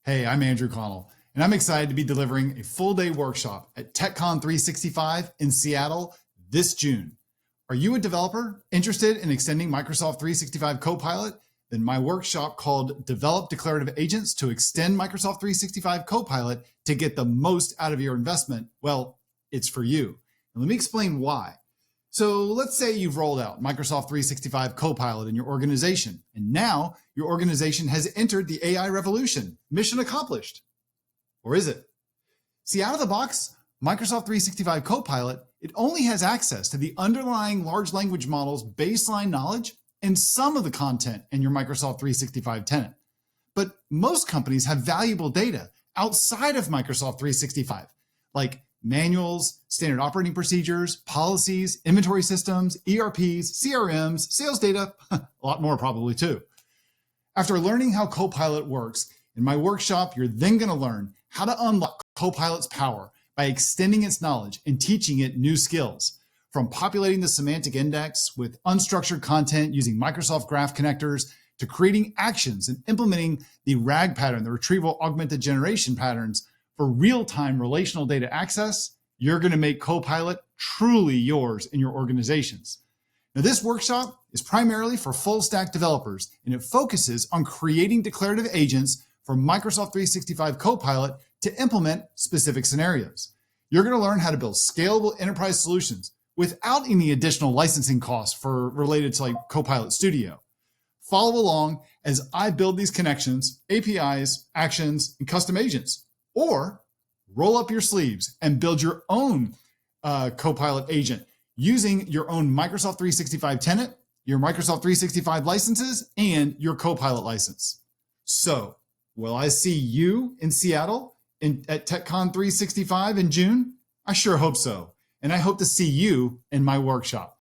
Hey, I'm AndrewConnell, and I'm excited to be delivering a full-day workshop at TechCon365 in Seattle this June. Are you a developer interested in extending Microsoft 365 Copilot? Then my workshop called Develop Declarative Agents to Extend Microsoft 365 Copilot to get the most out of your investment, well, it's for you. And let me explain why. So let's say you've rolled out Microsoft 365 Copilot in your organization, and now your organization has entered the AI revolution. Mission accomplished. Or is it? See, out of the box, Microsoft 365 Copilot, it only has access to the underlying large language model's baseline knowledge and some of the content in your Microsoft 365 tenant. But most companies have valuable data outside of Microsoft 365, like manuals, standard operating procedures, policies, inventory systems, ERPs, CRMs, sales data, a lot more probably too. After learning how Copilot works, in my workshop, you're then going to learn how to unlock Copilot's power by extending its knowledge and teaching it new skills, from populating the semantic index with unstructured content using Microsoft Graph connectors to creating actions and implementing the RAG pattern, the retrieval augmented generation patterns, for real-time relational data access. You're going to make Copilot truly yours in your organizations. Now, this workshop is primarily for full-stack developers, and it focuses on creating declarative agents for Microsoft 365 Copilot to implement specific scenarios. You're going to learn how to build scalable enterprise solutions without any additional licensing costs related to like Copilot Studio. Follow along as I build these connections, APIs, actions, and custom agents. Or roll up your sleeves and build your own Copilot agent using your own Microsoft 365 tenant, your Microsoft 365 licenses, and your Copilot license. So, will I see you in Seattle at TechCon365 in June? I sure hope so. And I hope to see you in my workshop.